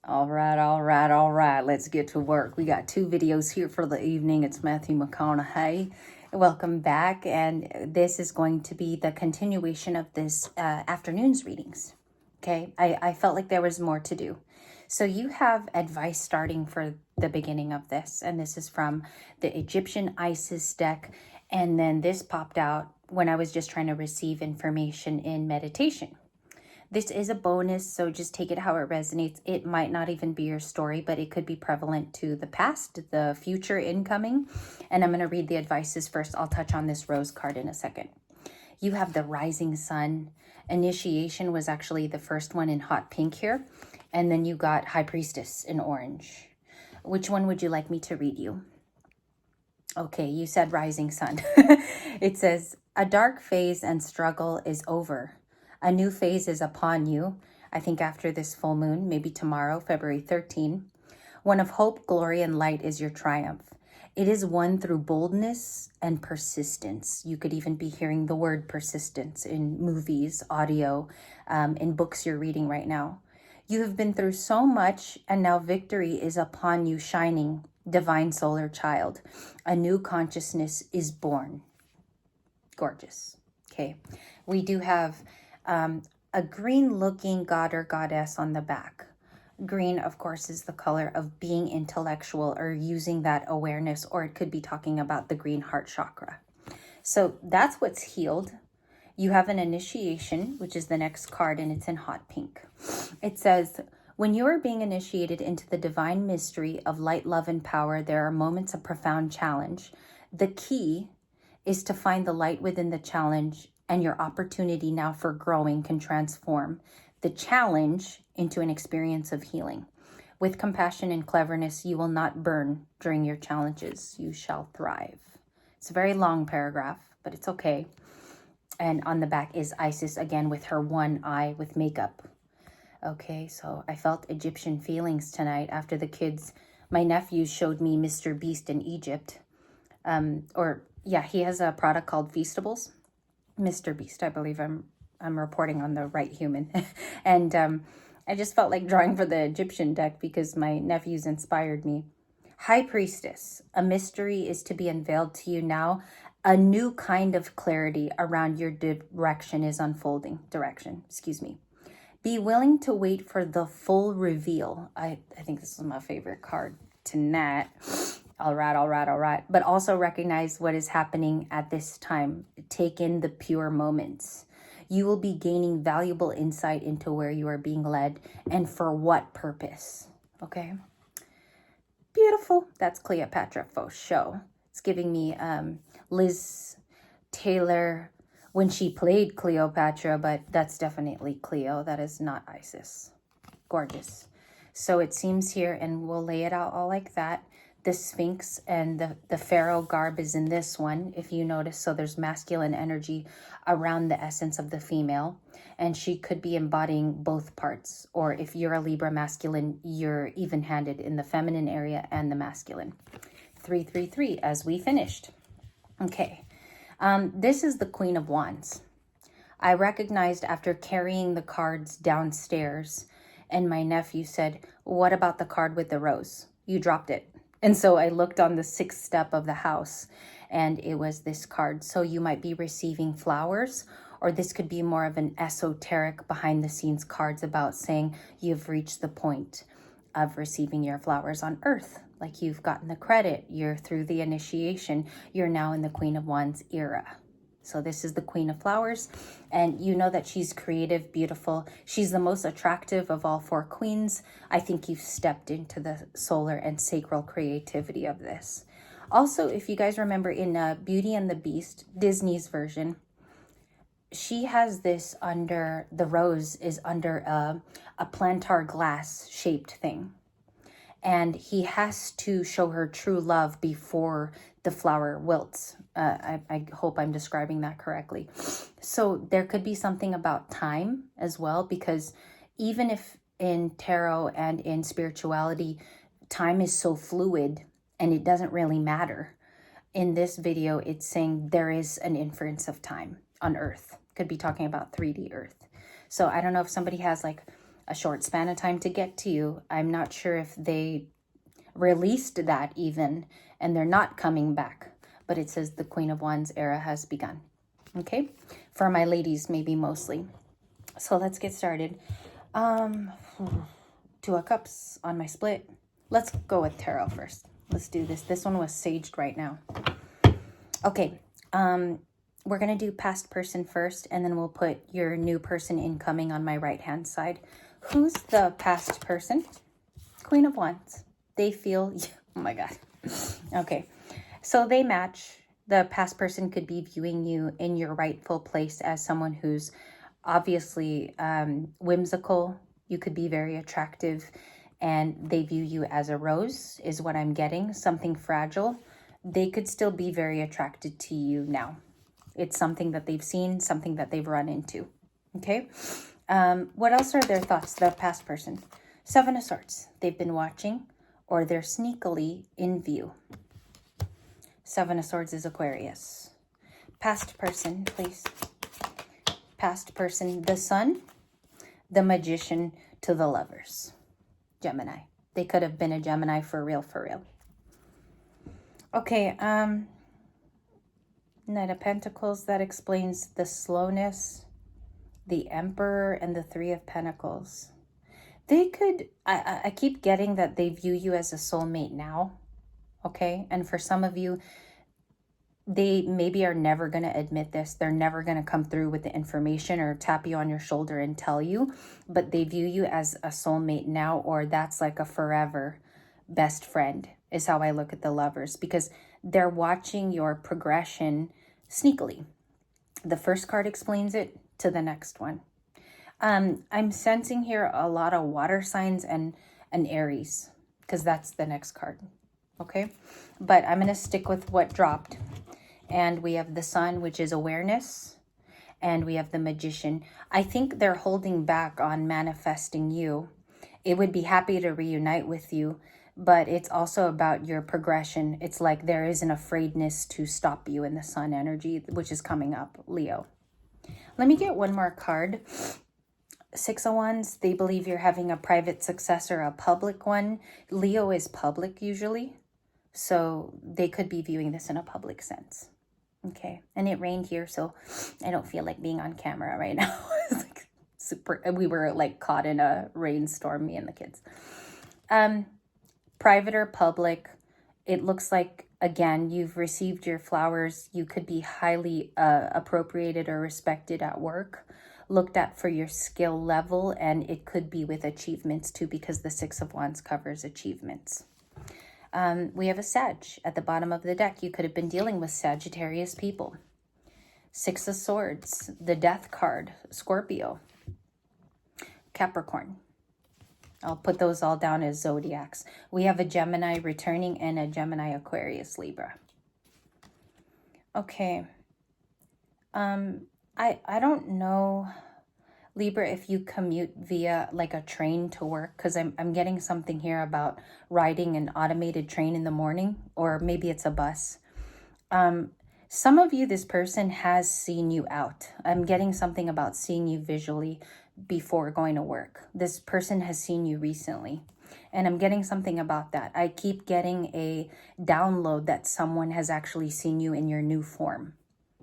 All right, all right, all right. Let's get to work. We got two videos here for the evening. It's Matthew McConaughey. Welcome back. And this is going to be the continuation of this afternoon's readings. Okay, I felt like there was more to do. So you have advice starting for the beginning of this. And this is from the Egyptian Isis deck. And then this popped out when I was just trying to receive information in meditation. This is a bonus, so just take it how it resonates. It might not even be your story, but it could be prevalent to the past, the future, incoming. And I'm going to read the advices first. I'll touch on this rose card in a second. You have the rising sun. Initiation was actually the first one in hot pink here. And then you got high priestess in orange. Which one would you like me to read you? Okay, you said rising sun. It says, a dark phase and struggle is over. A new phase is upon you. I think after this full moon, maybe tomorrow, February 13. One of hope, glory, and light is your triumph. It is won through boldness and persistence. You could even be hearing the word persistence in movies, audio, in books you're reading right now. You have been through so much, and now victory is upon you shining, divine solar child. A new consciousness is born. Gorgeous. Okay, we do have a green looking god or goddess on the back. Green, of course, is the color of being intellectual or using that awareness, or it could be talking about the green heart chakra. So that's what's healed. You have an initiation, which is the next card, and it's in hot pink. It says, when you are being initiated into the divine mystery of light, love, and power, there are moments of profound challenge. The key is to find the light within the challenge, and your opportunity now for growing can transform the challenge into an experience of healing. With compassion and cleverness, you will not burn during your challenges. You shall thrive. It's a very long paragraph, but it's okay. And on the back is Isis again with her one eye with makeup. Okay, so I felt Egyptian feelings tonight after the kids, my nephews showed me Mr. Beast in Egypt. He has a product called Feastables. Mr. Beast, I believe I'm reporting on the right human. And I just felt like drawing for the Egyptian deck because my nephews inspired me. High Priestess, a mystery is to be unveiled to you now. A new kind of clarity around your direction is unfolding. Be willing to wait for the full reveal. I think this is my favorite card tonight. All right. But also recognize what is happening at this time. Take in the pure moments. You will be gaining valuable insight into where you are being led and for what purpose. Okay. Beautiful. That's Cleopatra for show. It's giving me Liz Taylor when she played Cleopatra, but that's definitely Cleo. That is not Isis. Gorgeous. So it seems here, and we'll lay it out all like that. The Sphinx and the Pharaoh garb is in this one, if you notice. So there's masculine energy around the essence of the female. And she could be embodying both parts. Or if you're a Libra masculine, you're even-handed in the feminine area and the masculine. 333 as we finished. Okay. This is the Queen of Wands. I recognized after carrying the cards downstairs, and my nephew said, what about the card with the rose? You dropped it. And so I looked on the 6th step of the house, and it was this card. So you might be receiving flowers, or this could be more of an esoteric behind the scenes cards about saying you've reached the point of receiving your flowers on earth. Like you've gotten the credit, you're through the initiation, you're now in the Queen of Wands era. So this is the Queen of Flowers, and you know that she's creative, beautiful. She's the most attractive of all 4 queens. I think you've stepped into the solar and sacral creativity of this. Also, if you guys remember in Beauty and the Beast, Disney's version, she has this under, the rose is under a plantar glass shaped thing. And he has to show her true love before the flower wilts. I hope I'm describing that correctly. So there could be something about time as well, because even if in tarot and in spirituality, time is so fluid and it doesn't really matter. In this video, it's saying there is an inference of time on Earth. Could be talking about 3D Earth. So I don't know if somebody has like a short span of time to get to you. I'm not sure if they released that even, and they're not coming back. But it says the Queen of Wands era has begun. Okay, for my ladies, maybe mostly. So let's get started. Two of Cups on my split. Let's go with tarot first. Let's do this. This one was saged right now. Okay, we're going to do past person first, and then we'll put your new person incoming on my right-hand side. Who's the past person? Queen of Wands. They feel, oh my God. Okay, so they match. The past person could be viewing you in your rightful place as someone who's obviously whimsical. You could be very attractive, and they view you as a rose, is what I'm getting. Something fragile. They could still be very attracted to you now. It's something that they've seen, something that they've run into. Okay. What else are their thoughts? The past person. Seven of Swords. They've been watching, or they're sneakily in view. Seven of Swords is Aquarius. Past person, please. Past person. The Sun, the Magician to the Lovers. Gemini. They could have been a Gemini for real, for real. Okay, Knight of Pentacles, that explains the slowness, the Emperor, and the Three of Pentacles. They could, I keep getting that they view you as a soulmate now, okay? And for some of you, they maybe are never going to admit this. They're never going to come through with the information or tap you on your shoulder and tell you, but they view you as a soulmate now, or that's like a forever best friend, is how I look at the Lovers, because they're watching your progression sneakily. The first card explains it to the next one. I'm sensing here a lot of water signs and an Aries, because that's the next card. Okay, but I'm going to stick with what dropped. And we have the Sun, which is awareness, and we have the Magician. I think they're holding back on manifesting you. It would be happy to reunite with you, but it's also about your progression. It's like there is an afraidness to stop you in the Sun energy, which is coming up, Leo. Let me get one more card. Six of Wands, they believe you're having a private success or a public one. Leo is public usually, so they could be viewing this in a public sense. Okay, and it rained here, so I don't feel like being on camera right now. It's like super, we were like caught in a rainstorm, me and the kids. Private or public, it looks like, again, you've received your flowers. You could be highly appropriated or respected at work, looked at for your skill level, and it could be with achievements too, because the Six of Wands covers achievements. We have a Sag at the bottom of the deck. You could have been dealing with Sagittarius people. Six of Swords, the Death card, Scorpio, Capricorn. I'll put those all down as zodiacs. We have a Gemini returning and a Gemini, Aquarius, Libra. Okay. I don't know, Libra, if you commute via like a train to work, because I'm getting something here about riding an automated train in the morning, or maybe it's a bus. Some of you, this person has seen you out. I'm getting something about seeing you visually before going to work. This person has seen you recently, and I'm getting something about that. I keep getting a download that someone has actually seen you in your new form,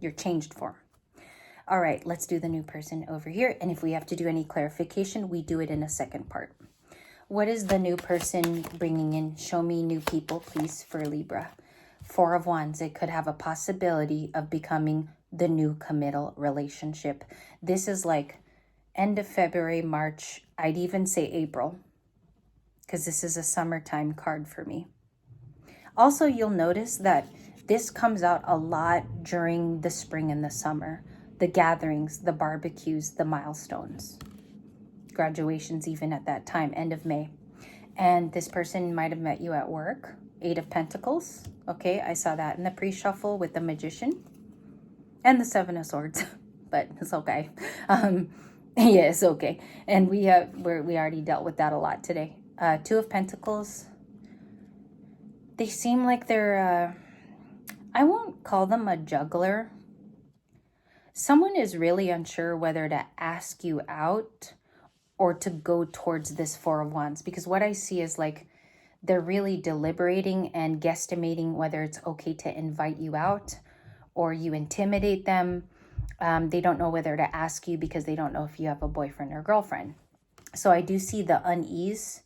your changed form. All right, let's do the new person over here. And if we have to do any clarification, we do it in a second part. What is the new person bringing in? Show me new people, please, for Libra. Four of Wands. It could have a possibility of becoming the new committal relationship. This is like end of February, March. I'd even say April, because this is a summertime card for me. Also, you'll notice that this comes out a lot during the spring and the summer. The gatherings, the barbecues, the milestones. Graduations even at that time, end of May. And this person might have met you at work. Eight of Pentacles. Okay, I saw that in the pre-shuffle with the Magician. And the Seven of Swords. But it's okay. Yeah, it's okay. And we already dealt with that a lot today. Two of Pentacles. They seem like they're, I won't call them a juggler. Someone is really unsure whether to ask you out or to go towards this Four of Wands, because what I see is like they're really deliberating and guesstimating whether it's okay to invite you out or you intimidate them. They don't know whether to ask you because they don't know if you have a boyfriend or girlfriend. So I do see the unease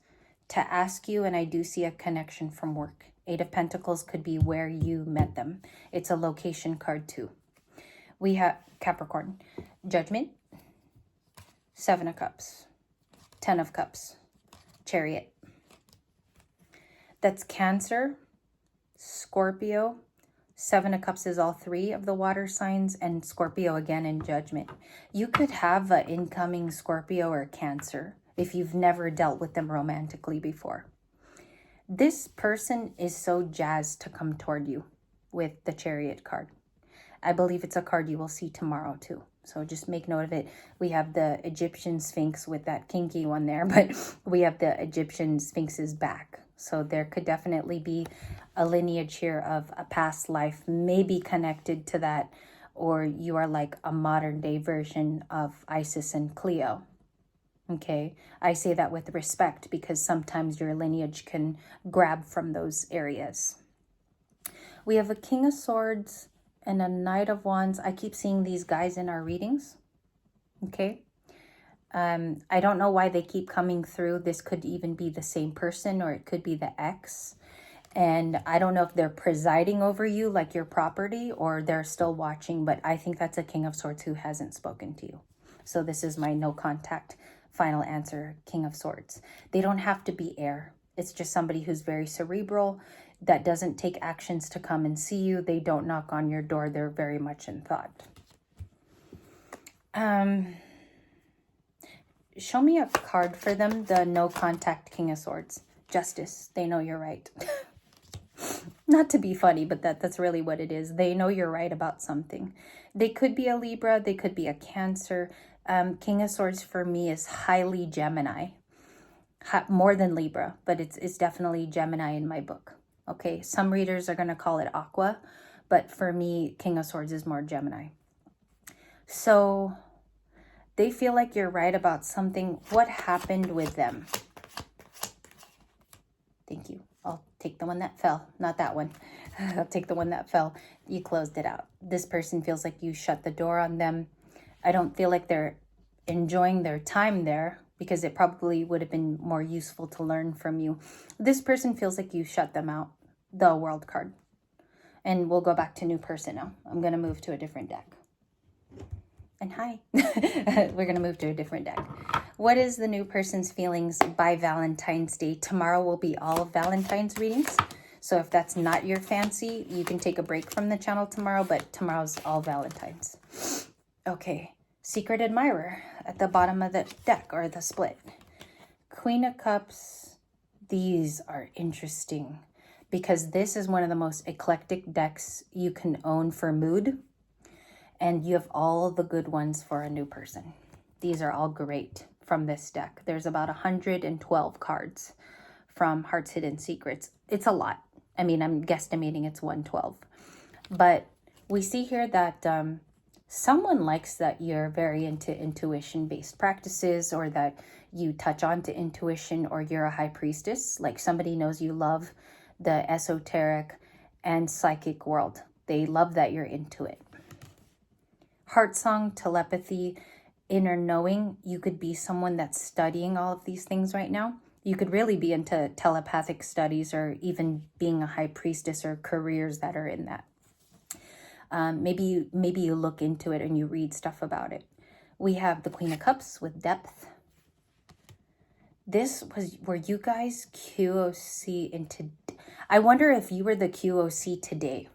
to ask you, and I do see a connection from work. Eight of Pentacles could be where you met them. It's a location card too. We have Capricorn, Judgment, Seven of Cups, Ten of Cups, Chariot. That's Cancer, Scorpio. Seven of Cups is all three of the water signs, and Scorpio again in Judgment. You could have an incoming Scorpio or Cancer if you've never dealt with them romantically before. This person is so jazzed to come toward you with the Chariot card. I believe it's a card you will see tomorrow too. So just make note of it. We have the Egyptian Sphinx with that kinky one there, but we have the Egyptian Sphinx's back. So there could definitely be a lineage here of a past life, maybe connected to that, or you are like a modern day version of Isis and Cleo. Okay, I say that with respect because sometimes your lineage can grab from those areas. We have a King of Swords and a Knight of Wands. I keep seeing these guys in our readings. Okay. I don't know why they keep coming through. This could even be the same person, or it could be the ex. And I don't know if they're presiding over you like your property, or they're still watching, but I think that's a King of Swords who hasn't spoken to you. So this is my no contact final answer, King of Swords. They don't have to be air. It's just somebody who's very cerebral, that doesn't take actions to come and see you. They don't knock on your door. They're very much in thought. Show me a card for them. The no contact King of Swords. Justice. They know you're right. Not to be funny, but that's really what it is. They know you're right about something. They could be a Libra. They could be a Cancer. King of Swords for me is highly Gemini. More than Libra, but it's definitely Gemini in my book. Okay, some readers are going to call it Aqua, but for me, King of Swords is more Gemini. So they feel like you're right about something. What happened with them? Thank you. I'll take the one that fell, not that one. I'll take the one that fell. You closed it out. This person feels like you shut the door on them. I don't feel like they're enjoying their time there, because it probably would have been more useful to learn from you. This person feels like you shut them out. The World card. And we'll go back to new person now. I'm going to move to a different deck. And hi. We're going to move to a different deck. What is the new person's feelings by Valentine's Day? Tomorrow will be all of Valentine's readings. So if that's not your fancy, you can take a break from the channel tomorrow, but tomorrow's all Valentine's. Okay. Secret Admirer at the bottom of the deck, or the split. Queen of Cups. These are interesting, because this is one of the most eclectic decks you can own for mood. And you have all the good ones for a new person. These are all great from this deck. There's about 112 cards from Heart's Hidden Secrets. It's a lot. I mean, I'm guesstimating it's 112. But we see here that someone likes that you're very into intuition-based practices, or that you touch on to intuition, or you're a high priestess. Like somebody knows you love the esoteric and psychic world. They love that you're into it. Heart song, telepathy, inner knowing. You could be someone that's studying all of these things right now. You could really be into telepathic studies, or even being a high priestess, or careers that are in that. Maybe you look into it and you read stuff about it. We have the Queen of Cups with depth. Were you guys QOC into... I wonder if you were the QOC today.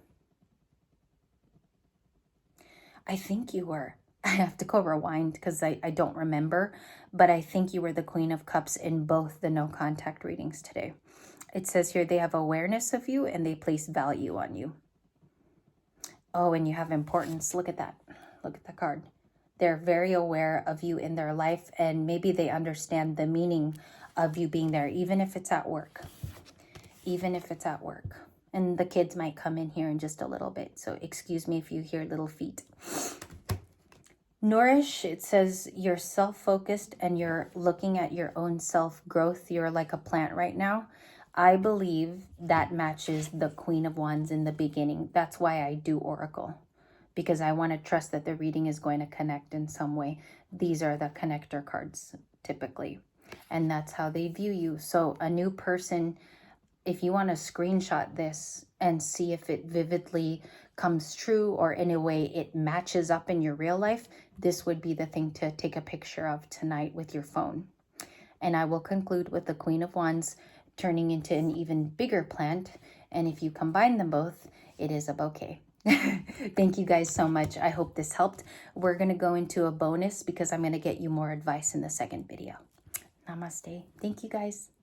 I think you were. I have to go rewind because I don't remember. But I think you were the Queen of Cups in both the no contact readings today. It says here they have awareness of you and they place value on you. Oh, and you have importance. Look at that. Look at the card. They're very aware of you in their life, and maybe they understand the meaning of you being there, even if it's at work. Even if it's at work. And the kids might come in here in just a little bit, so excuse me if you hear little feet. Nourish, it says you're self-focused and you're looking at your own self-growth. You're like a plant right now. I believe that matches the Queen of Wands in the beginning. That's why I do Oracle, because I want to trust that the reading is going to connect in some way. These are the connector cards typically, and that's how they view you. So a new person, if you want to screenshot this and see if it vividly comes true or in a way it matches up in your real life, this would be the thing to take a picture of tonight with your phone. And I will conclude with the Queen of Wands turning into an even bigger plant. And if you combine them both, it is a bouquet. Thank you guys so much. I hope this helped. We're going to go into a bonus because I'm going to get you more advice in the second video. Namaste. Thank you guys.